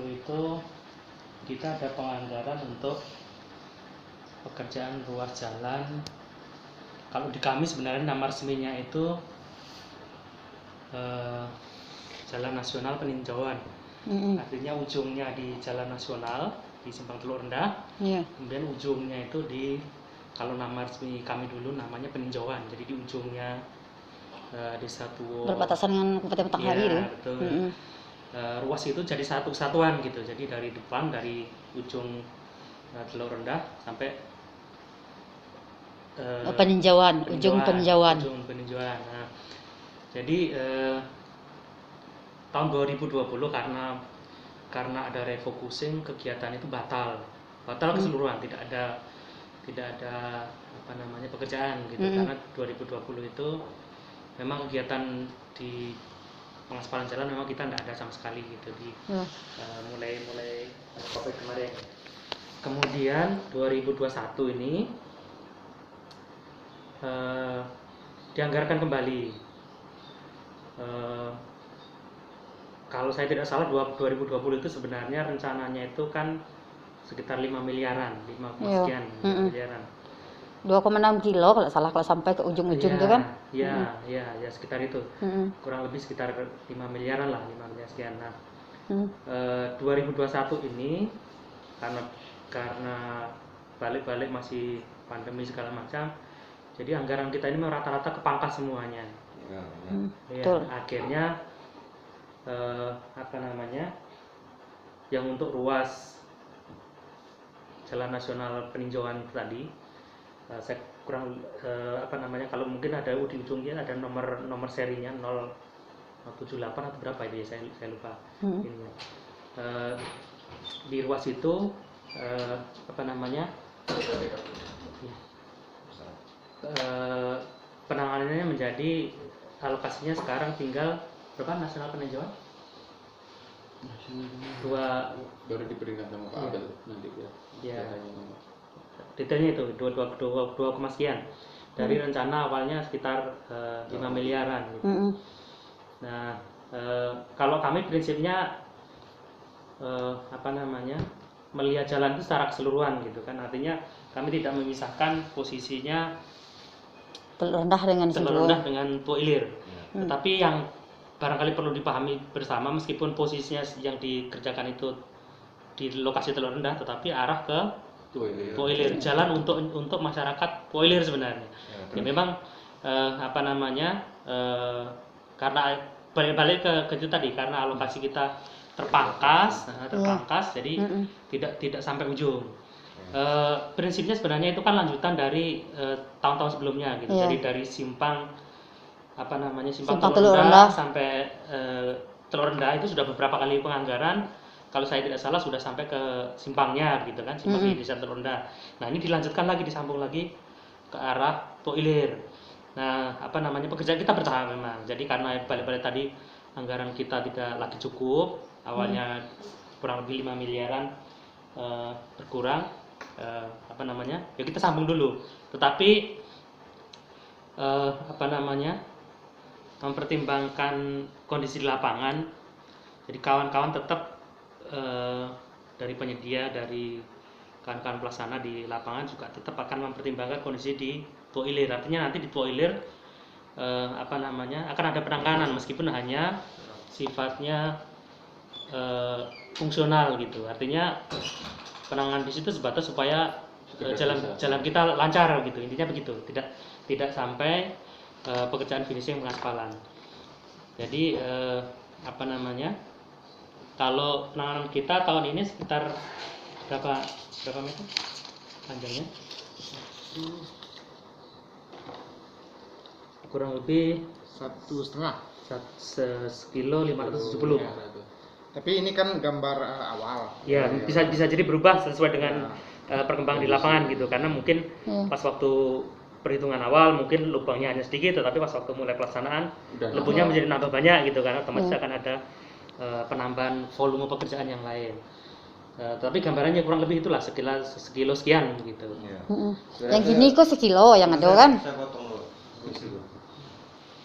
itu kita ada penganggaran untuk pekerjaan ruas jalan. Kalau di kami sebenarnya nama resminya itu Jalan Nasional Peninjauan. Artinya ujungnya di Jalan Nasional di Simpang Teluk Rendah. Kemudian ujungnya itu di, kalau nama resmi kami dulu namanya Peninjauan. Jadi di ujungnya Desa Tuo. Berbatasan dengan Kabupaten Batanghari itu. Betul. Ruas itu jadi satu kesatuan gitu. Jadi dari depan, dari ujung Teluk Rendah sampai peninjauan, ujung peninjauan. Nah, jadi tahun 2020 karena ada refocusing, kegiatan itu batal keseluruhan, tidak ada apa namanya pekerjaan gitu. Karena 2020 itu memang kegiatan di pengaspalan jalan memang kita tidak ada sama sekali gitu di mulai COVID kemarin. Kemudian 2021 ini dianggarkan kembali. Kalau saya tidak salah 2020 itu sebenarnya rencananya itu kan sekitar 5 miliaran, 5 sekian miliaran. 2,6 kilo kalau salah, kalau sampai ke ujung-ujung itu kan? Ya sekitar itu. Kurang lebih sekitar 5 miliaran lah, 5 miliar sekian. Nah, 2021 ini karena balik-balik masih pandemi segala macam, jadi anggaran kita ini rata-rata kepangkas semuanya. Akhirnya apa namanya, yang untuk ruas Jalan Nasional Peninjauan tadi, saya kurang apa namanya, kalau mungkin ada di ujungnya ada nomor serinya 078 atau berapa itu ya, saya lupa. Di ruas itu apa namanya, penanganannya menjadi alokasinya sekarang tinggal berapa Nasional Peninjauan? Baru diberikan sama Pak Abel nanti ya. Detailnya itu 2, sekian dari rencana awalnya sekitar 5 miliaran gitu. Nah, kalau kami prinsipnya apa namanya, melihat jalan itu secara keseluruhan gitu kan, artinya kami tidak memisahkan posisinya Teluk Rendah dengan Tuo Ilir. Tetapi yang barangkali perlu dipahami bersama, meskipun posisinya yang dikerjakan itu di lokasi Teluk Rendah, tetapi arah ke Tuo Ilir, jalan untuk masyarakat Tuo Ilir sebenarnya. Ya memang apa namanya, karena balik ke itu tadi, karena alokasi kita terpangkas, jadi tidak sampai ujung. Prinsipnya sebenarnya itu kan lanjutan dari tahun-tahun sebelumnya gitu. Jadi dari simpang Teluk Rendah sampai Teluk Rendah itu sudah beberapa kali penganggaran. Kalau saya tidak salah sudah sampai ke simpangnya gitu kan, simpang di Desa Teluk Rendah. Nah, ini dilanjutkan lagi, disambung lagi ke arah Tuo Ilir. Nah, apa namanya, pekerjaan kita bertahap memang. Jadi karena balik-balik tadi anggaran kita tidak lagi cukup, awalnya kurang lebih 5 miliaran berkurang, apa namanya, ya kita sambung dulu. Tetapi apa namanya, mempertimbangkan kondisi di lapangan, jadi kawan-kawan tetap dari penyedia, dari kawan-kawan pelaksana di lapangan juga tetap akan mempertimbangkan kondisi di Tuo Ilir. Artinya nanti di Tuo Ilir apa namanya, akan ada penanganan meskipun hanya sifatnya fungsional gitu. Artinya penanganan di situ sebatas supaya jalan kita lancar gitu, intinya begitu. Tidak sampai pekerjaan finishing pengaspalan. Jadi apa namanya, kalau penanganan kita tahun ini sekitar berapa meter panjangnya? Kurang lebih 1,5 sekilo 570. Tapi ini kan gambar awal. Ya, bisa jadi berubah sesuai dengan perkembangan di lapangan gitu. Karena mungkin pas waktu perhitungan awal mungkin lubangnya hanya sedikit, tetapi pas waktu mulai pelaksanaan lebunya menjadi nambah banyak gitu, karena otomatis akan ada penambahan volume pekerjaan yang lain. Tapi gambarannya kurang lebih itulah sekilo sekian gitu. Yang gini kok sekilo yang ada kan? Saya potong dulu.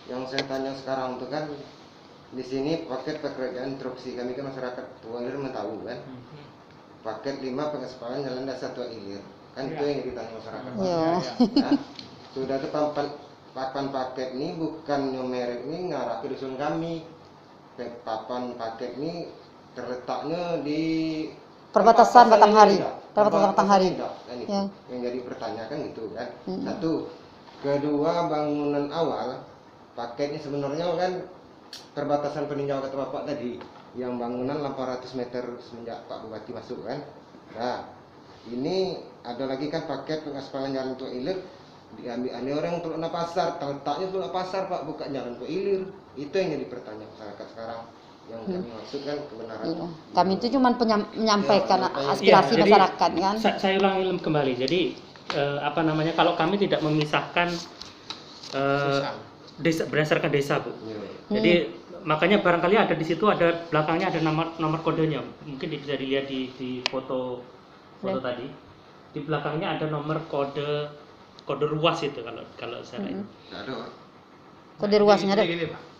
Yang saya tanya sekarang itu kan di sini paket pekerjaan instruksi kami kan masyarakat Tua Ilir tahu kan. Paket 5 pengaspalan jalan dasar Tua Ilir. Kan itu yang ditanya masyarakat. Iya. Ya. Sudah itu papan paket ini bukan merek ini ngarah ke dusun kami. Papan paket ini terletaknya di Perbatasan Batanghari. Perbatasan Batanghari. Kan itu. Ya. Yang jadi pertanyaan gitu kan. Satu. Kedua, bangunan awal paketnya sebenarnya kan perbatasan peninjau kata Bapak tadi, yang bangunan 800 meter semenjak Pak Bupati masuk kan. Nah, ini ada lagi kan paket pengaspalan jalan Tua Ilir diambil alih orang Teluk Pasar, letaknya Teluk Pasar Pak, bukan jalan Tua Ilir. Itu yang jadi pertanyaan masyarakat sekarang. Yang kami maksud kan kebenaran. Iya. Kami itu cuma menyampaikan aspirasi Jadi, masyarakat kan. Saya ulangi kembali. Jadi kalau kami tidak memisahkan desa berdasarkan desa, Bu. Jadi makanya barangkali ada di situ, ada belakangnya ada nomor kodenya. Mungkin bisa dilihat di foto tadi. Di belakangnya ada nomor kode ruas itu kalau saya lihat. Ada. Kode ruasnya ada. Gini, Pak.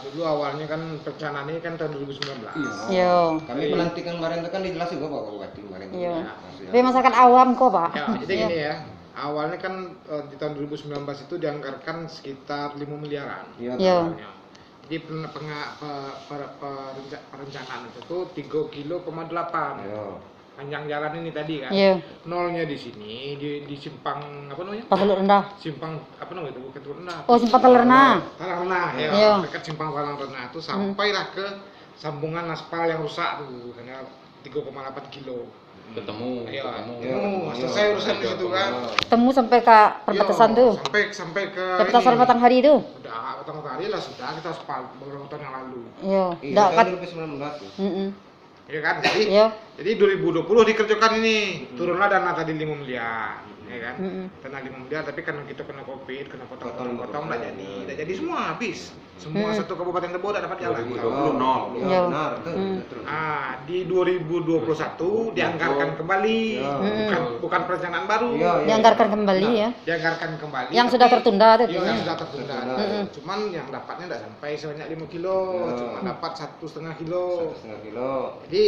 Dulu awalnya kan perencanaan ini kan tahun 2019. Iya. Kami pelantikan kemarin itu kan dijelasin kok Pak Bupati kemarin. Iya. Maksudnya. Tapi masyarakat awam kok, Pak. Ya, jadi gini ya. Awalnya kan di tahun 2019 itu dianggarkan sekitar 5 miliaran. Iya. Awalnya. Jadi perencanaan itu tuh 3,8 kilo. Iya. Panjang jalan ini tadi kan. Iya. Nolnya di sini di simpang apa namanya? Pas Teluk Rendah. Simpang apa namanya itu? Bukan Teluk Rendah. Oh, Simpang Teluk Rendah. Talang Rendah ya. Iya. Dekat simpang Talang Rendah itu sampailah ke sambungan aspal yang rusak tuh, hanya 3,8 kilo. Ketemu. Iya. Iya. Selesai urusan di situ kan. Temu sampai ke perbatasan Iya, tuh. Sampai ke Perbatasan ini. Batanghari itu. Udah Batanghari lah sudah kita aspal beberapa tahun yang lalu. Iya. Iya, Ndak kan. tahun 2019 tuh. Ya kan? Jadi Iya. Jadi 2020 dikerjakan ini, turunlah dana tadi 5 miliar, ya kan? Dana 5 miliar, tapi karena kita kena Covid, kena potong-potong, nggak jadi semua habis. Semua satu kabupaten Tebo udah dapat jalan. 2020 nol. Iya, benar tuh. Ah, di 2021 dianggarkan kembali, bukan perencanaan baru. Iya, iya. Dianggarkan kembali ya. Dianggarkan kembali. Yang tapi- sudah tertunda itu. Iya, yang sudah tertunda. Cuman yang dapatnya tidak sampai sebanyak 5 kilo, cuma dapat 1,5 kilo. 1,5 kilo. Jadi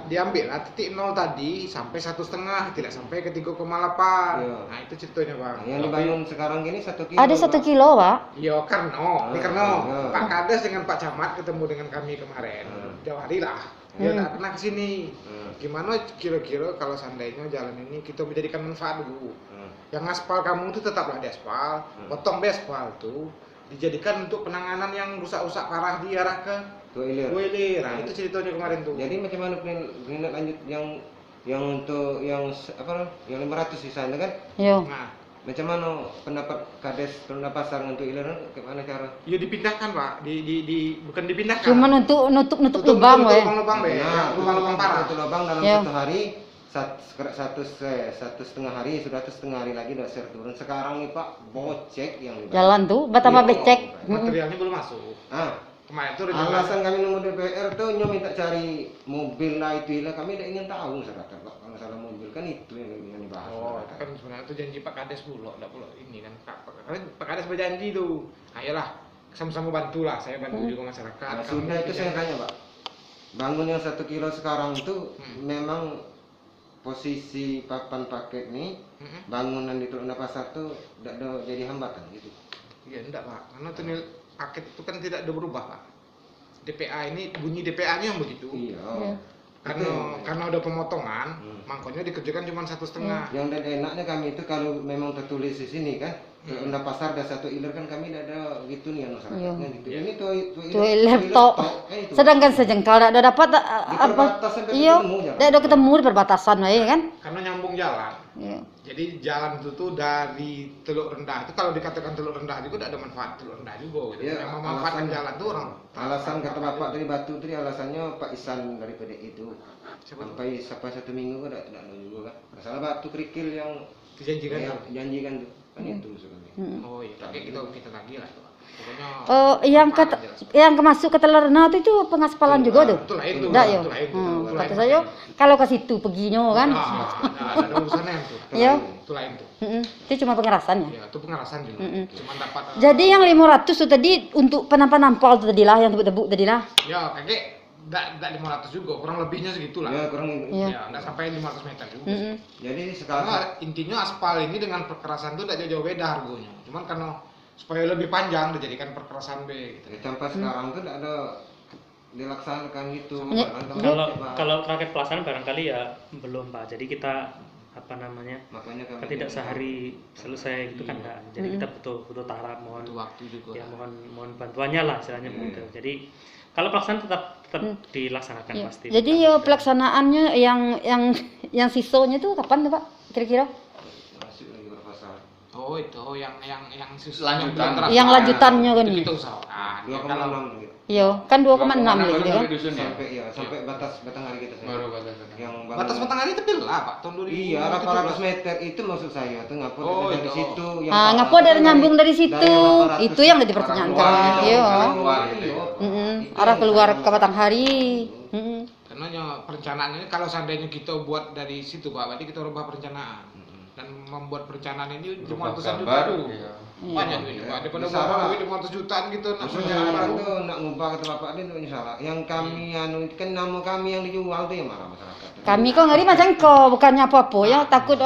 diambil lah titik nol tadi sampai 1,5, tidak sampai ke 3,8. Iya. Nah itu ceritanya bang. Yang dibangun sekarang ini 1 kilo. Ada 1 kilo, Pak. Iya Karno, di Karno. Iya. Pak Kades dengan Pak Camat ketemu dengan kami kemarin. Jauh hari lah. Dia tidak pernah kesini. Gimana kira-kira kalau seandainya jalan ini kita menjadikan manfaat dulu. Yang aspal kamu itu tetaplah di aspal, potong di aspal tuh dijadikan untuk penanganan yang rusak-rusak parah di arah ke Tua Ilir. Boiler. Nah itu ceritanya kemarin tuh. Jadi macam mana penindak lanjut yang untuk yang 500 sisanya kan? Iya. Nah, Macam mana pendapat Kades Teluk Pasar untuk Ilir? Gimana cara? ya dipindahkan pak, bukan dipindahkan. Cuma untuk nutup lubang, we. Lubang deh, lubang parah. Itu lubang dalam Iya. 1 hari. Satu setengah hari, sudah setengah hari lagi udah turun. Sekarang nih Pak, bocek yang di Jalan tuh, Batama Iya. becek. Materialnya belum masuk. Kemarin tuh udah Alasan kami nunggu DPR tuh nyo minta cari mobil lah itu lah, kami tidak ingin tahu masyarakat Pak. Kalau masalah mobil kan itu yang dibahas. Oh, itu kan sebenarnya itu janji Pak Kades dulu, enggak perlu ini kan Pak Kades berjanji tuh. Ayolah, sama-sama bantulah, saya bantu juga masyarakat. Nah, Kami sudah itu saya berjanji. tanya Pak. Bangun yang 1 kilo sekarang itu memang posisi papan paket nih bangunan di Teluk Pasar tuh tidak ada jadi hambatan gitu. Iya, enggak Pak, karena tuh paket itu kan tidak ada berubah Pak. DPA ini bunyi DPA-nya yang begitu. Iya. Karena udah pemotongan, makanya dikerjakan cuma 1,5. Yang dan enaknya kami itu kalau memang tertulis di sini kan, Teluk Pasar ada 1 ilir kan kami tidak ada gitu nih masyarakatnya gitu. Ini tuh Ilir tok. Sedangkan sejengkal tidak ada dapat apa? perbatasan kan Iya. ketemu jalan. Tidak ada ketemu di perbatasan, we kan? Karena nyambung jalan. Iya. Jadi jalan itu tuh dari Teluk Rendah itu kalau dikatakan Teluk Rendah juga tidak ada manfaat Teluk Rendah juga gitu. Iya, Yang memanfaatkan jalan tuh orang. Alasan kata Bapak dari Batu tadi alasannya Pak Isan dari PDI itu sampai 1 minggu kok tidak ada juga kan. Masalah Batu kerikil yang Dijanjikan. janjikan tuh kan itu maksud kami. Oh iya, tapi kita lagi lah tuh. Pokoknya yang ke manfaat jelas. yang masuk ke Telerna itu pengaspalan juga tuh. Itu lah itu. Enggak ya. Itu lah itu. Itu lah Kata itu. saya kalau ke situ perginya kan. Ada urusannya itu. Iya. Itu lain tuh. Itu cuma pengerasan ya. Ya, itu pengerasan juga. Cuma dapat Jadi yang 500 tuh tadi untuk penampal tadi lah yang tebuk-tebuk tadi lah. ya kakek enggak 500 juga, kurang lebihnya segitulah. Ya kurang Iya. Ya, enggak sampai 500 meter juga. jadi sekarang Karena intinya aspal ini dengan perkerasan itu tidak jauh-jauh beda harganya. Cuman karena supaya lebih panjang dijadikan perkerasan B gitu. sampai sekarang tuh tidak ada dilaksanakan itu. Ya, Kalau rakyat pelaksanaan barangkali ya belum Pak. Jadi kita apa namanya? Makanya kami Kan tidak sehari selesai gitu kan enggak. Jadi kita butuh tahap mohon Butuh waktu juga. ya mohon bantuannya lah istilahnya begitu. Jadi kalau pelaksanaan tetap dilaksanakan Ya. pasti. Jadi pelaksanaannya yang sisanya tuh kapan tuh Pak? Kira-kira? masih lagi berpasangan. Oh itu yang Lanjutan. Yang lanjutannya kan itu ya? kita usahakan. Ya, 2,6 kalau gitu. Iya, kan 2,6 baru gitu kan. sampai dusun ya. Sampai batas batang hari kita saya. Baru batas. Yang batas matahari itu lah Pak tahun 2017. Iya, 800 meter itu maksud saya tuh ngapur Oh, dari itu. situ yang Ngapu ada nyambung dari situ. Itu yang udah dipertanyakan. Iya. Arah keluar ke Batanghari. Karena ya, perencanaan ini kalau seandainya kita buat dari situ Pak, berarti kita rubah perencanaan. Dan membuat perencanaan ini cuma ratusan juta dulu. Iya. Banyak duit Pak, daripada Bisa lah. duit 500 jutaan gitu nak maksudnya perencanaan orang baru. tuh nak ngubah kata bapak dia tuh salah. Yang kami anu kan nama kami yang dijual tuh yang malah masyarakat. Kami kok ngeri macam kok, bukannya apa-apa ya, takut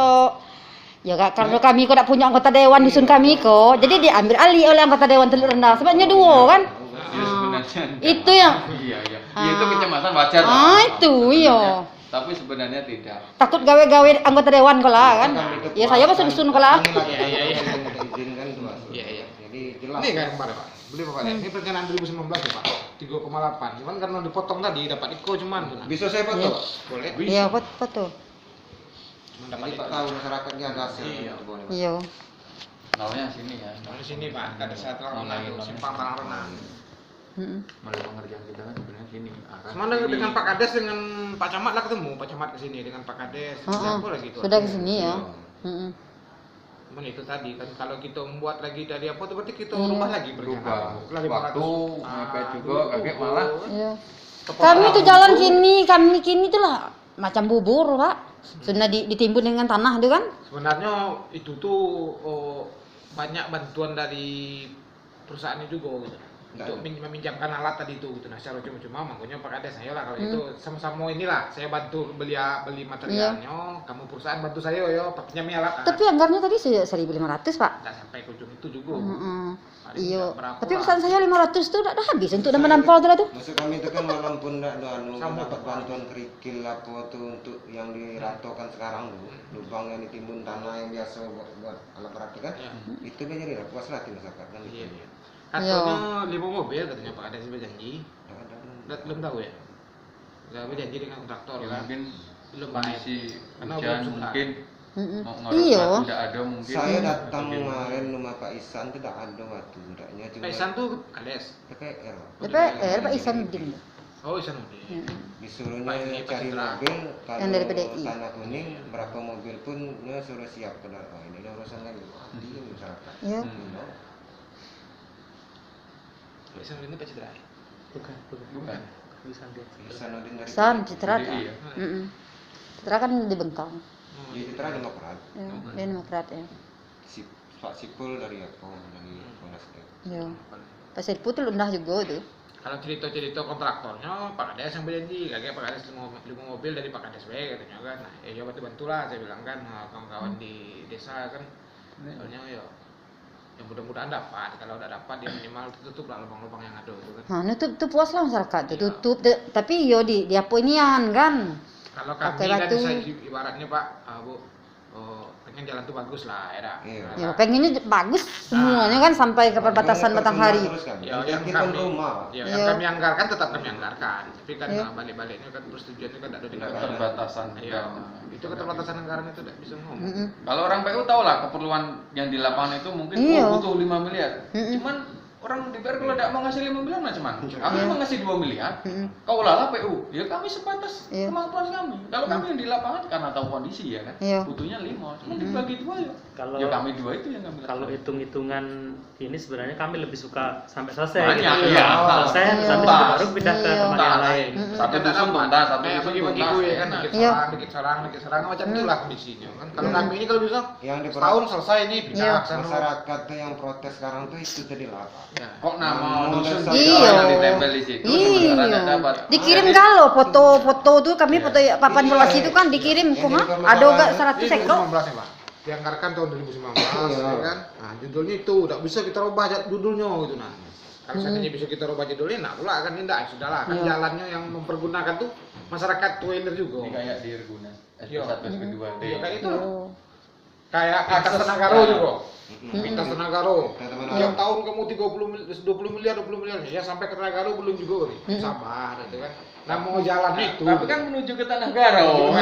ya karena kami kok tak punya anggota dewan dusun kami kok. Jadi diambil alih oleh anggota dewan Teluk Rendah. Sebabnya dua kan. Ya sebenarnya. Itu yang Iya. Ya itu kecemasan wajar. Pak. itu iya. Tapi sebenarnya tidak. Takut gawe-gawe anggota dewan kok lah kan. Ya saya masuk dusun kok lah. Iya. Izinkan itu Mas. Iya. Jadi jelas. Ini kayak kemarin Pak, beli Pak. Ini perencanaan 2019 ya Pak, 3,8. Cuman karena dipotong tadi dapat iko cuman tuh. Nah. Bisa saya foto? Boleh. Iya, betul. Cuman dapat Jadi itu. Pak tahu masyarakatnya ada hasil. Iya. Itu boleh. Iya. Maunya sini ya. Di sini Pak, ada satu orang itu simpang tanah renang. Melalui pengerjaan kita kan sebenarnya sini. Arah Semana sini. dengan Pak Kades dengan Pak Camat lah ketemu, Pak Camat kesini dengan Pak Kades. Siapa lagi itu? Sudah ke sini ya. Cuman itu tadi kan kalau kita membuat lagi dari apa tuh berarti kita rubah lagi Berubah. perencanaan. Waktu mepet juga kakek malah. Iya. Kami tuh jalan kami kini tuh lah macam bubur, Pak. Sudah ditimbun dengan tanah tuh kan. Sebenarnya itu tuh banyak bantuan dari perusahaannya juga gitu. Untuk meminjamkan alat tadi itu gitu. Nah, secara cuma-cuma makanya Pak Kades saya lah kalau itu sama-sama inilah saya bantu beli materialnya, kamu perusahaan bantu saya yo pinjami alat. Tapi anggarnya tadi 1.500, Pak. Enggak sampai ke ujung itu juga. Paling Iya. nggak berapa Tapi lah. pesan saya 500 tuh udah habis untuk menampal tuh. Maksud kami itu kan walaupun tidak ada Sama. dapat bantuan kerikil apa tuh untuk yang diratokan sekarang tuh, lubang yang ditimbun tanah yang biasa buat alat berat kan, Iya. itu kan jadi puas lah tim masyarakat kan. Iya. Katanya 5 mobil katanya Pak Kades berjanji. Belum tahu ya. Enggak berjanji dengan kontraktor Ya, kan. mungkin Belum baik. kondisi Karena hujan belum suka. mungkin mau ngarep Iya. batu tidak ada mungkin. Saya datang Bagaimana? kemarin rumah Pak Isan tidak ada batu, tidaknya cuma Pak Isan tuh Kades. PPL. DPR Pak Isan Udin. Oh, Isan Udin. Disuruhnya Pak ini Pak cari Citra. mobil kalau Yang dari PDI. tanah kuning berapa mobil pun dia suruh siap ke dalam. Ini ada urusan lagi. Ini masyarakat. Iya. Pak Isan Udin ini Pak Citra. Bukan. Isan Udin dari Isan Citra. Jadi, iya. Citra kan di Bengkang. Di Citra Demokrat. Ya, dia Demokrat ya. Pak Sipul dari apa? Dari Nasdem. Iya. Pak Sirpu tuh lundah juga tuh. Kalau cerita-cerita kontraktornya Pak Kades yang berjanji, kakek Pak Kades 5 mobil dari Pak Kades katanya kan. Nah, ya bantulah saya bilang kan kawan-kawan di desa kan. Soalnya ya yang mudah-mudahan dapat, kalau udah dapat dia minimal tutup lah lubang-lubang yang ada itu kan. Nah, nutup tuh puas lah masyarakat tuh tutup. Tapi yo di apa inian kan. Kalau kami Pakai kan batu. bisa ibaratnya Pak, Bu, pengen jalan tuh bagus lah, ya dah. Iya. Ya pengennya bagus semuanya kan sampai ke perbatasan Batanghari. Terus kan. Ya, Yang yang kita kami, rumah. ya, Iya. yang kami anggarkan tetap kami anggarkan, tapi kan Iya. balik-baliknya kan persetujuannya kan tidak ada di Tidak kami. Keterbatasan Iya, dana. itu keterbatasan anggaran itu tidak bisa ngomong. Kalau orang PU tahu lah keperluan yang di lapangan itu mungkin Iya. butuh 5 miliar. Cuman orang DPR kalau tidak mau ngasih 5 miliar macam mana? Kami mau ngasih 2 miliar, kau lala PU, ya kami sebatas kemampuan kami. Kalau kami yang di lapangan karena tahu kondisi ya kan, butuhnya 5, cuma dibagi 2 ya. Kalau Ya kami 2 itu yang kami. kalau hitung-hitungan ini sebenarnya kami lebih suka sampai selesai. Banyak, gitu. iya. Selesai Iya. sampai itu baru pindah ke tempat yang lain. Satu dusun tuntas, satu Kayak dusun bagi-bagi tuntas. gue kan, Iya. dikit serang, macam itulah kondisinya kan. Kalau kami ini kalau bisa Yang di setahun selesai nih pindah ke sana. masyarakat tuh yang protes sekarang tuh itu tadi lah. Ya. Kok nama dusun Iya. yang ditempel di situ sementara tidak dapat. Dikirim kalau foto-foto tuh kami foto papan evaluasi itu kan dikirim kok ada enggak 100 ekor. 2019 ya Pak. Dianggarkan tahun 2019 ya kan. Nah, judulnya itu udah bisa kita rubah judulnya gitu nah. Kalau seandainya bisa kita rubah judulnya, nah pula kan tidak sudahlah kan jalannya yang mempergunakan tuh masyarakat Tuiler juga. Ini kayak di Erguna. Iya. SP1, SP2, D. Iya kayak itu. Kayak atas Tenagaro juga. Pintas Tenagaro. Tiap tahun kamu 20 miliar ya sampai ke Tenagaro belum juga nih. Sabar gitu kan. Nah mau jalan itu. Tapi kan menuju ke Tanah-Garo.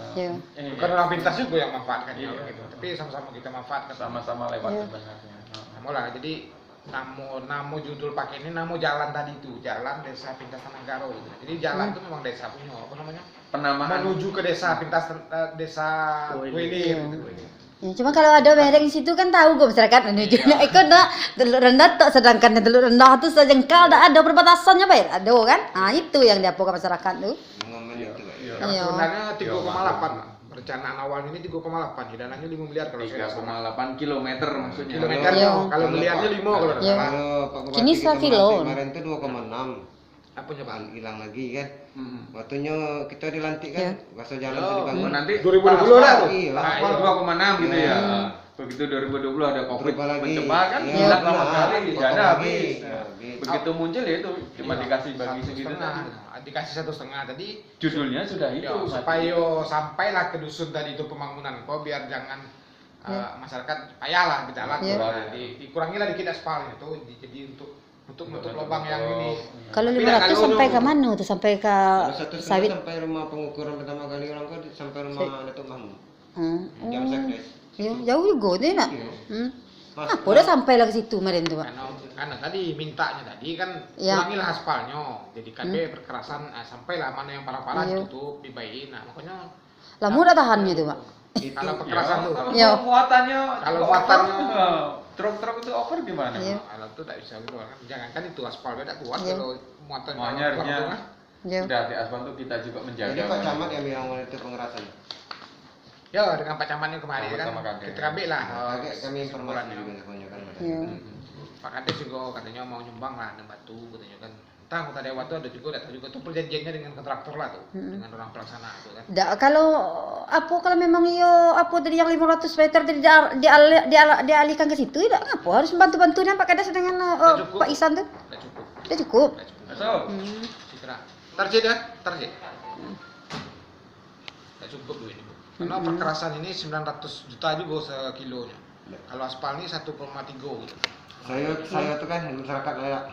Iya. bukan orang pintas juga yang manfaatkan gitu. Tapi sama-sama kita manfaatkan Sama-sama lewat sebenarnya. Nah, lah jadi namo judul pakai ini namo jalan tadi itu Jalan Desa Pintas Tenagaro gitu. Jadi jalan itu memang desa punya apa namanya? Penamaan Menuju ke desa Pintas desa Wilir gitu. Ya, cuma kalau ada merek di situ kan tahu gue masyarakat menujunya ikut nak telur rendah tak sedangkan yang telur rendah itu sejengkal tak ada perbatasannya Pak ada kan nah itu yang diapo ke masyarakat tuh Ngomong itu Pak. Iya. Sebenarnya 3,8 perencanaan awal ini 3,8 dananya 5 miliar kalau saya nggak salah. 3,8 kilometer maksudnya. Kilometer Iya. kalau miliarnya 5 kalau nggak Iya. salah. Kalau Pak Bupati Kini kita 1 kilo. melantik kemarin itu 2,6. Apanya Pak? Hilang lagi kan. Mm-mm. Waktunya kita dilantik Iya. kan, masa jalan tuh dibangun. Nanti 2020 lah. Iya. aspal 2,6 gitu ya. Begitu 2020 ada Covid Berubah lagi. mencepat kan Iya, hilang sama benar. sekali, Potong dana lagi. habis. Ya, Nah, habis. begitu muncul ya itu cuma Iya, dikasih bagi 1,5. segitu tadi. Dikasih 1,5 tadi. Judulnya sudah itu. Ya, supaya sampailah ke dusun tadi itu pembangunan kok biar jangan masyarakat payahlah di jalan Iya. dikurangilah dikit aspal itu jadi untuk menutup lubang yang ini. kalau Tapi 500 kalau sampai untuk- ke mana tuh sampai ke Kalau satu setengah sawit sampai rumah pengukuran pertama kali orang kok sampai rumah Datuk Mahmud. Jam oh. sekdes. Ya, jauh juga nih nak Iya. Mas, apa udah sampai lah ke situ kemarin tuh Pak Karena tadi mintanya tadi kan Ya. kurangilah aspalnya jadi kan perkerasan sampailah mana yang parah-parah Iya. ditutup dibaikin nah makanya lah mudah tahannya tuh Pak kalau perkerasan tuh Kalau Iya. muatannya Kalau muatannya truk-truk itu over gimana? Iya. kalau itu tidak bisa gitu kan jangankan itu aspal tidak kuat Iya. kalau muatan Makanya harusnya ya sudah di aspal tuh kita juga menjaga. Jadi Pak Camat yang bilang itu pengerasan. ya dengan Pak Camatnya kemarin Sama- kan sama kakek. kita ambil lah Kakek kami informasi kesimpulannya. juga kebanyakan. ya Pak Kades juga katanya mau nyumbang lah ada batu katanya kan entah anggota dewan tuh ada juga data juga tuh perjanjiannya dengan kontraktor lah tuh dengan orang pelaksana tuh kan kalau kalau memang yo apa tadi yang 500 meter tadi dialihkan ke situ tidak ngapa harus bantu-bantunya Pak Kades dengan cukup. Pak Isan tuh udah cukup udah cukup udah cukup So, kira target ya target udah cukup duit itu karena perkerasan ini 900 juta juga sekilonya kalau aspal ini 1,3 gitu Saya tuh kan masyarakat layak.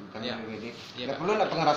Bukan Iya. pribadi. Iya, Nggak Pak. perlu lah pengerasan.